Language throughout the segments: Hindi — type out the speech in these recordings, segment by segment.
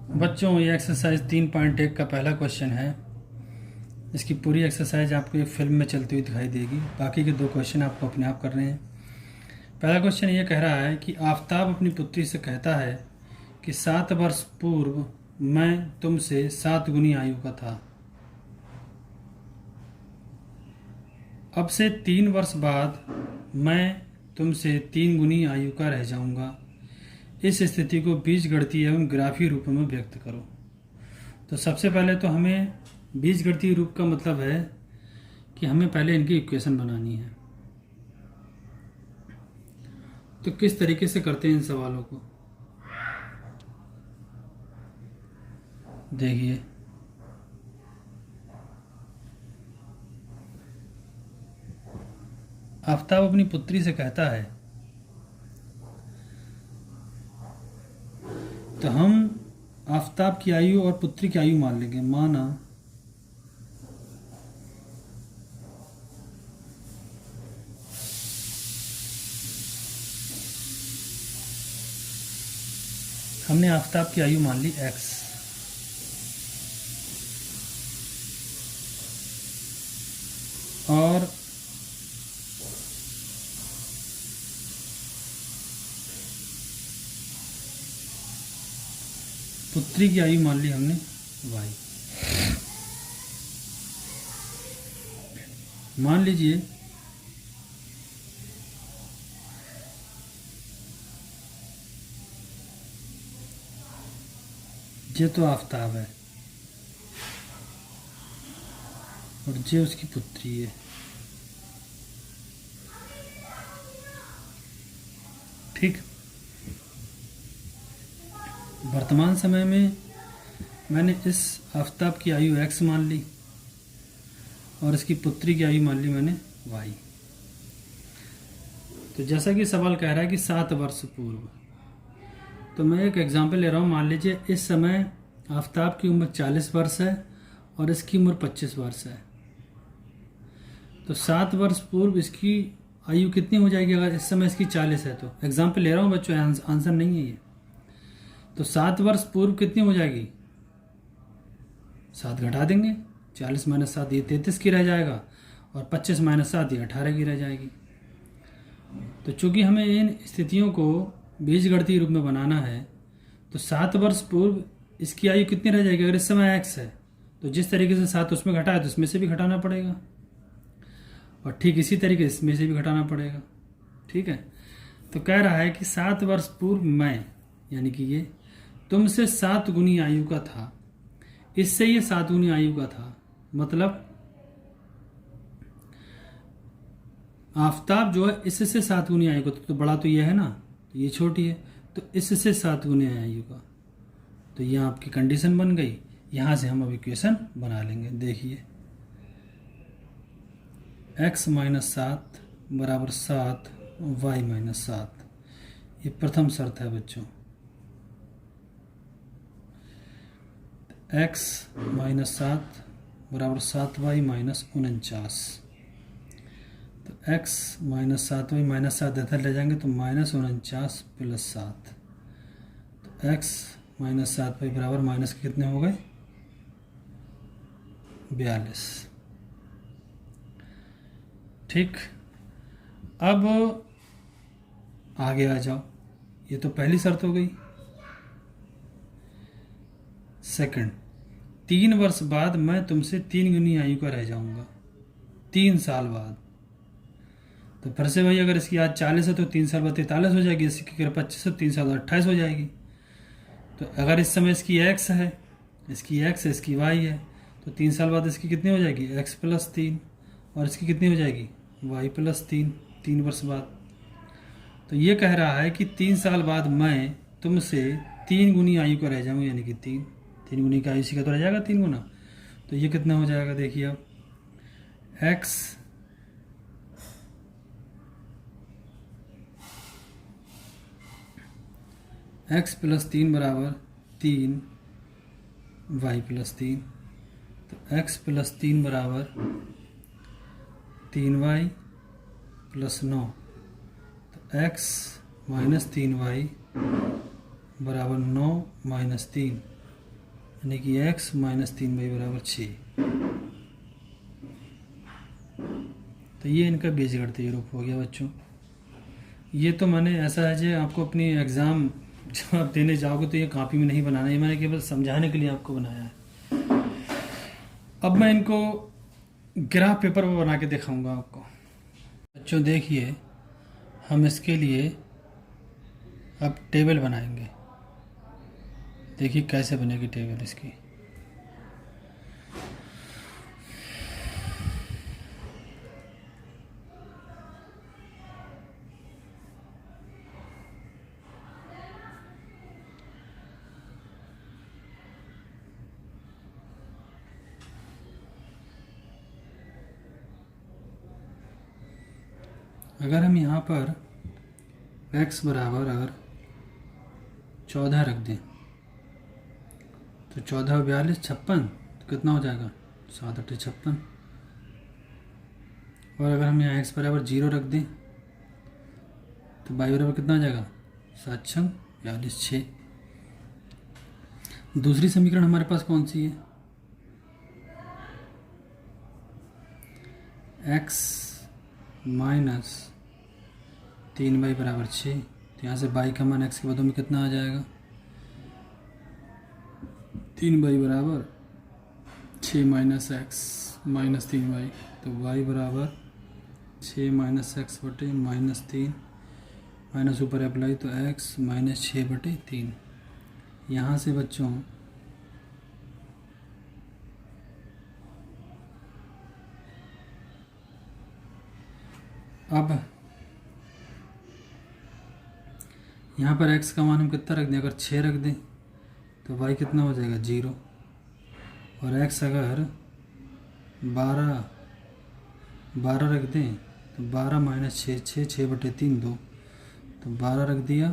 बच्चों, ये एक्सरसाइज 3.1 का पहला क्वेश्चन है। इसकी पूरी एक्सरसाइज आपको एक फिल्म में चलती हुई दिखाई देगी। बाकी के 2 क्वेश्चन आपको अपने आप करने हैं। पहला क्वेश्चन ये कह रहा है कि आफताब अपनी पुत्री से कहता है कि 7 वर्ष पूर्व मैं तुमसे 7 गुनी आयु का था। अब से 3 वर्ष बाद मैं तुमसे 3 गुनी आयु का रह जाऊंगा। इस स्थिति को बीजगणितीय एवं ग्राफीय रूप में व्यक्त करो। तो सबसे पहले तो हमें बीजगणितीय रूप का मतलब है कि हमें पहले इनकी इक्वेशन बनानी है। तो किस तरीके से करते हैं इन सवालों को, देखिए। आफताब अपनी पुत्री से कहता है, तो हम आफताब की आयु और पुत्री की आयु मान लेंगे। माना हमने आफताब की आयु मान ली x और पुत्री की आयु मान ली हमने y। मान लीजिए ये तो आफताब है और ये उसकी पुत्री है। ठीक। वर्तमान समय में मैंने इस आफताब की आयु x मान ली और इसकी पुत्री की आयु मान ली मैंने y। तो जैसा कि सवाल कह रहा है कि 7 वर्ष पूर्व, तो मैं एक एग्जांपल ले रहा हूँ। मान लीजिए इस समय आफताब की उम्र 40 वर्ष है और इसकी उम्र 25 वर्ष है। तो 7 वर्ष पूर्व इसकी आयु कितनी हो जाएगी? अगर इस समय इसकी 40 है, तो एग्जांपल ले रहा हूँ बच्चों, आंसर नहीं है ये। तो 7 वर्ष पूर्व कितनी हो जाएगी? 7 घटा देंगे, 40 - 7 ये 33 की रह जाएगा और 25 - 7 ये 18 की रह जाएगी। तो चूंकि हमें इन स्थितियों को बीजगणितीय रूप में बनाना है, तो 7 वर्ष पूर्व इसकी आयु कितनी रह जाएगी? अगर इस समय x है तो जिस तरीके से 7 उसमें घटा है तो इसमें से भी घटाना पड़ेगा, और ठीक इसी तरीके से इसमें से भी घटाना पड़ेगा। ठीक है। तो कह रहा है कि 7 वर्ष पूर्व मैं, यानी कि ये तुमसे 7 गुनी आयु का था। इससे ये 7 गुनी आयु का था, मतलब आफताब जो है इससे 7 गुनी आयु का, तो बड़ा तो ये है ना, तो ये छोटी है, तो इससे 7 गुनी आयु का। तो यहाँ आपकी कंडीशन बन गई। यहाँ से हम अब इक्वेशन बना लेंगे। देखिए x - 7 बराबर 7 y - 7, ये प्रथम शर्त है बच्चों। x - 7 बराबर 7y - 49। तो x - 7y - 7 इधर ले जाएंगे तो -49 + 7। तो x - 7y बराबर माइनस के कितने हो गए? 42। ठीक। अब आगे आ जाओ। ये तो पहली शर्त हो गई। सेकंड, 3 वर्ष बाद मैं तुमसे 3 गुनी आयु का रह जाऊंगा। 3 साल बाद। तो फिर से भाई, अगर इसकी आज 40 है तो 3 साल बाद 43 हो जाएगी। इसकी अगर 25 है तो 3 साल बाद 28 हो जाएगी। तो अगर इस समय इसकी x है, इसकी x है, इसकी y है, तो 3 साल बाद इसकी कितनी हो जाएगी? x + 3, और इसकी कितनी हो जाएगी? y + 3, 3 वर्ष बाद। तो ये कह रहा है कि 3 साल बाद मैं तुमसे 3 गुनी आयु का रह जाऊंगा, यानी कि 3 गुनी का आयु इसी का तो रह जाएगा 3 गुना। तो ये कितना हो जाएगा? देखिए अब x + 3 बराबर 3 y + 3। तो x + 3 बराबर 3y + 9। तो x - 3y बराबर 9 - 3। यानी कि x माइनस 3y बराबर 6। तो ये इनका बीजगणितीय रूप हो गया बच्चों। ये तो मैंने ऐसा है जो आपको अपनी एग्ज़ाम जब आप देने जाओगे तो ये कॉपी में नहीं बनाना, ये मैंने केवल समझाने के लिए आपको बनाया है। अब मैं इनको ग्राफ पेपर पर बना के दिखाऊंगा आपको। बच्चों देखिए, हम इसके लिए अब टेबल बनाएंगे। देखिए कैसे बनेगी टेबल इसकी। अगर हम यहाँ पर x बराबर अगर 14 रख दें तो 14 42 56, तो कितना हो जाएगा 7 8 56। और अगर हम यहाँ x बराबर 0 रख दें तो y बराबर कितना हो जाएगा 7 6 42 6। दूसरी समीकरण हमारे पास कौन सी है, x माइनस 3y बराबर 6। तो यहाँ से y का मान x के बदले में कितना आ जाएगा 3y बराबर 6 माइनस एक्स माइनस 3y। तो y बराबर 6 माइनस एक्स बटे माइनस 3, माइनस ऊपर अप्लाई तो x माइनस 6 बटे 3। यहाँ से बच्चों अब यहाँ पर x का मान हम कितना रख दें, अगर 6 रख दें तो y कितना हो जाएगा 0। और x अगर 12 रख दें तो 12 माइनस 6 6 6 बटे 3 2। तो 12 रख दिया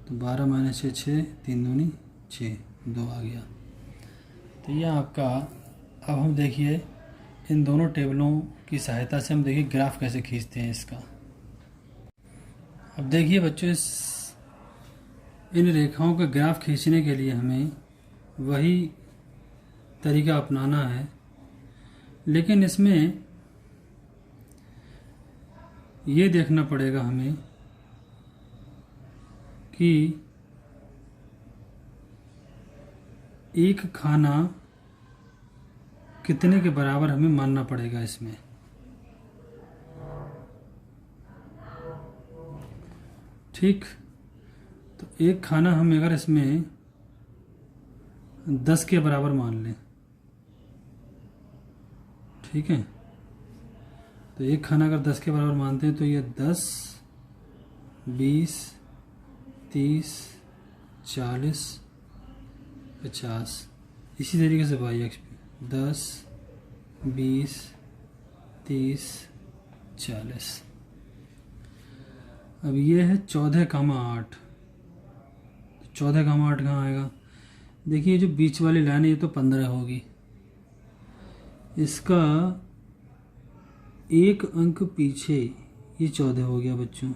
तो 12 माइनस 6 6 3 दूनी 6 2 आ गया। तो यह आपका, अब हम देखिए इन दोनों टेबलों की सहायता से हम देखिए ग्राफ कैसे खींचते हैं इसका। अब देखिए बच्चों, इन रेखाओं का ग्राफ खींचने के लिए हमें वही तरीका अपनाना है, लेकिन इसमें ये देखना पड़ेगा हमें कि एक खाना कितने के बराबर हमें मानना पड़ेगा इसमें। ठीक, तो एक खाना हम अगर इसमें 10 के बराबर मान लें, ठीक है, तो एक खाना अगर 10 के बराबर मानते हैं तो ये 10 20 30 40 50, इसी तरीके से वाई एक्स पे 10 20 30 40। अब ये है 14,8। 14,8 कहाँ आएगा, देखिए जो बीच वाली लाइन है ये तो 15 होगी, इसका एक अंक पीछे ये 14 हो गया बच्चों।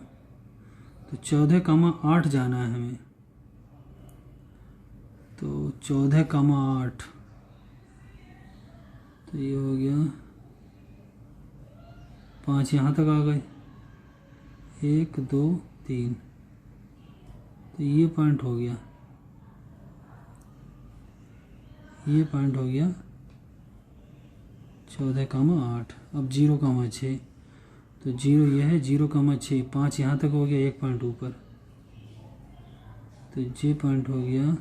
तो 14,8 जाना है हमें, तो 14,8 तो ये हो गया 5 यहाँ तक आ गए, 1 2 3, तो ये पॉइंट हो गया, ये पॉइंट हो गया 14,8। अब 0,6, तो 0 ये है 0,6, 5 यहाँ तक हो गया, एक पॉइंट ऊपर, तो ये पॉइंट हो गया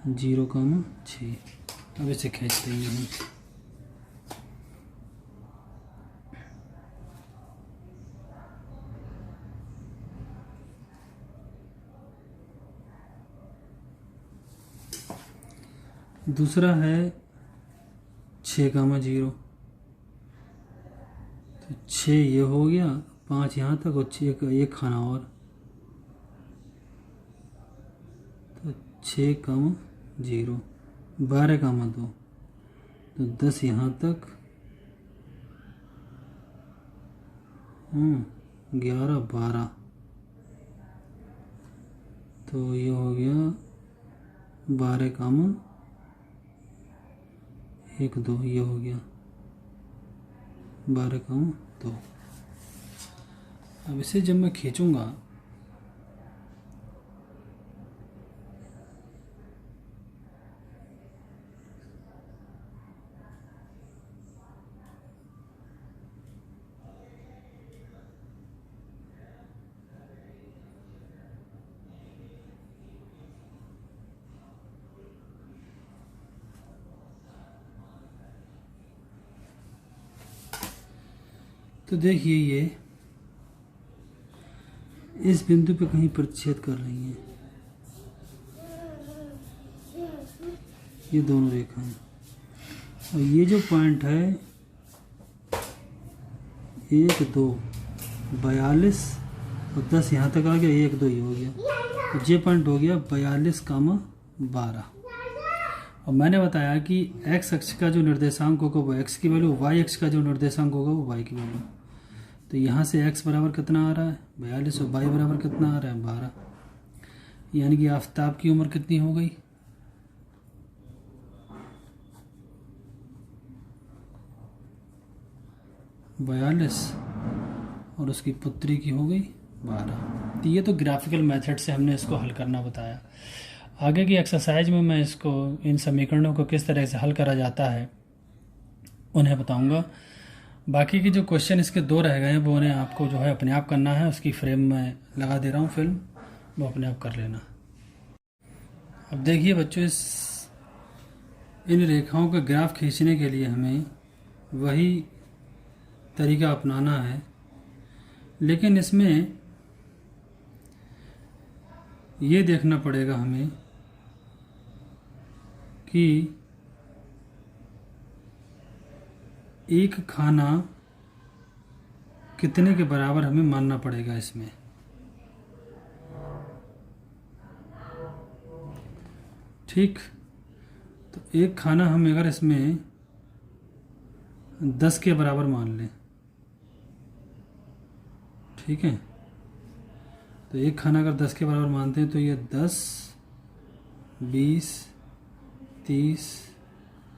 0,6। अब इसे खींच देंगे हम। दूसरा है 6,0, तो 6 ये हो गया, 5 यहाँ तक और 6 का एक खाना और, तो 6,0 12,2, तो 10 यहाँ तक 11 12, तो ये हो गया 12 कामा 1 2, ये हो गया 12 कामा 2। अब इसे जब मैं खींचूंगा तो देखिए ये इस बिंदु पे कहीं प्रतिच्छेद कर रही हैं, ये दोनों रेखाएं। और ये जो पॉइंट है 1 2 42 और 10 यहाँ तक आ गया, 1 2 ये हो गया। तो ये पॉइंट हो गया 42 कामा 12। और मैंने बताया कि x अक्ष का जो निर्देशांक होगा वो x की वैल्यू, y अक्ष का जो निर्देशांक होगा वो y की वैल्यू। तो यहाँ से x बराबर कितना आ रहा है 42 और y बराबर कितना आ रहा है 12। यानी कि आफताब की उम्र कितनी हो गई 42 और उसकी पुत्री की हो गई 12। तो ये तो ग्राफिकल मेथड से हमने इसको हल करना बताया। आगे की एक्सरसाइज में मैं इसको इन समीकरणों को किस तरह से हल करा जाता है उन्हें बताऊंगा। बाकी की जो क्वेश्चन इसके 2 रह गए हैं वो उन्हें आपको जो है अपने आप करना है। उसकी फ्रेम में लगा दे रहा हूँ फिल्म, वो अपने आप कर लेना। अब देखिए बच्चों, इन रेखाओं का ग्राफ खींचने के लिए हमें वही तरीका अपनाना है, लेकिन इसमें ये देखना पड़ेगा हमें कि एक खाना कितने के बराबर हमें मानना पड़ेगा इसमें। ठीक, तो एक खाना हम अगर इसमें 10 के बराबर मान लें, ठीक है, तो एक खाना अगर 10 के बराबर मानते हैं तो ये 10 20 30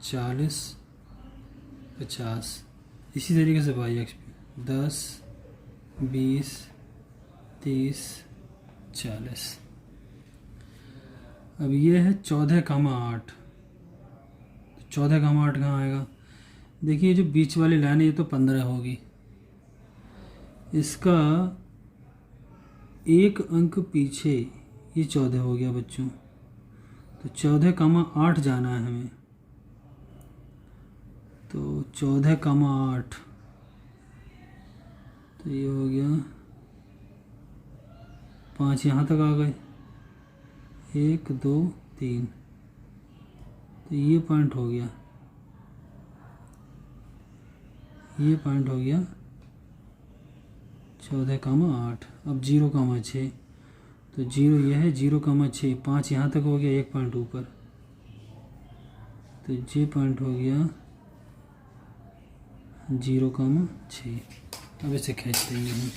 40 50। इसी तरीके से y अक्ष पे 10 20 30 40। अब ये है 14 कामा 8। 14 कामा 8 कहाँ आएगा? देखिए जो बीच वाली लाइन है ये तो 15 होगी, इसका एक अंक पीछे ये 14 हो गया बच्चों। तो 14 कामा 8 जाना है हमें, तो 14 कामा 8, तो ये हो गया 5 यहाँ तक आ गए, 1 2 3, तो ये पॉइंट हो गया, ये पॉइंट हो गया 14 कामा 8। अब 0 कामा 6, तो 0 ये है, 0 कामा 6, 5 यहाँ तक हो गया, एक पॉइंट ऊपर, तो ये पॉइंट हो गया 0 कामा 6। अब इसे खींच देंगे हम।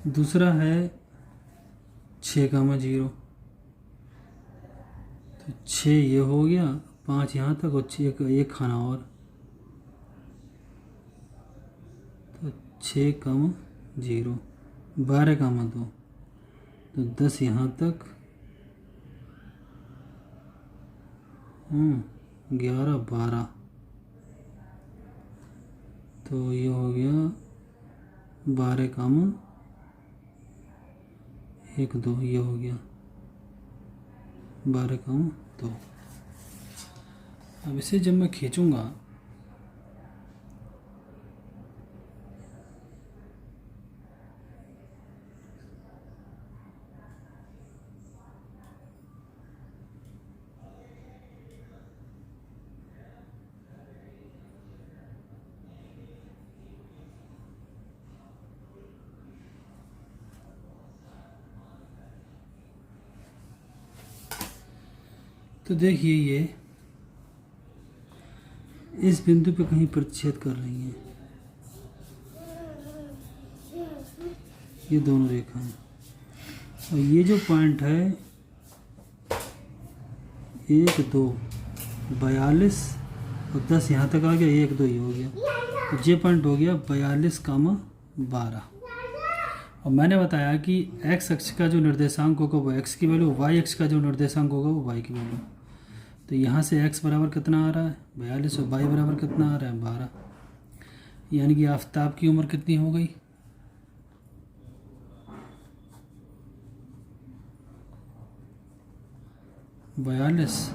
दूसरा है 6 कामा 0, तो 6 ये हो गया, 5 यहाँ तक और 6 एक खाना और, तो 6 कामा 0, 12 कामा 2, तो 10 यहाँ तक, 11 12, तो ये हो गया 12 कामा 1 2, ये हो गया 12 कामा 2। अब इसे जब मैं खींचूंगा तो देखिए ये इस बिंदु पे कहीं प्रतिच्छेद कर रही हैं, ये दोनों रेखाएं। और ये जो पॉइंट है 1 2 42 और 10 यहाँ तक आ गया, 1 2 ये हो गया, तो ये पॉइंट हो गया 42,12। और मैंने बताया कि x अक्ष का जो निर्देशांक होगा वो x की वैल्यू, y अक्ष का जो निर्देशांक होगा वो y की वैल्यू। तो यहाँ से x बराबर कितना आ रहा है 42 और y बराबर कितना आ रहा है 12। यानी कि आफताब की उम्र कितनी हो गई 42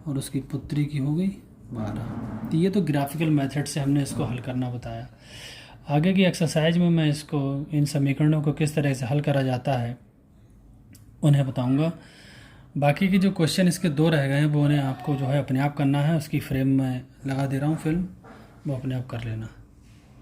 और उसकी पुत्री की हो गई 12। तो ये तो ग्राफिकल मेथड से हमने इसको हल करना बताया। आगे की एक्सरसाइज में मैं इसको, इन समीकरणों को किस तरह से हल करा जाता है उन्हें बताऊंगा। बाकी की जो क्वेश्चन इसके 2 रह गए हैं वो उन्हें आपको जो है अपने आप करना है। उसकी फ्रेम में लगा दे रहा हूँ फिल्म, वो अपने आप कर लेना।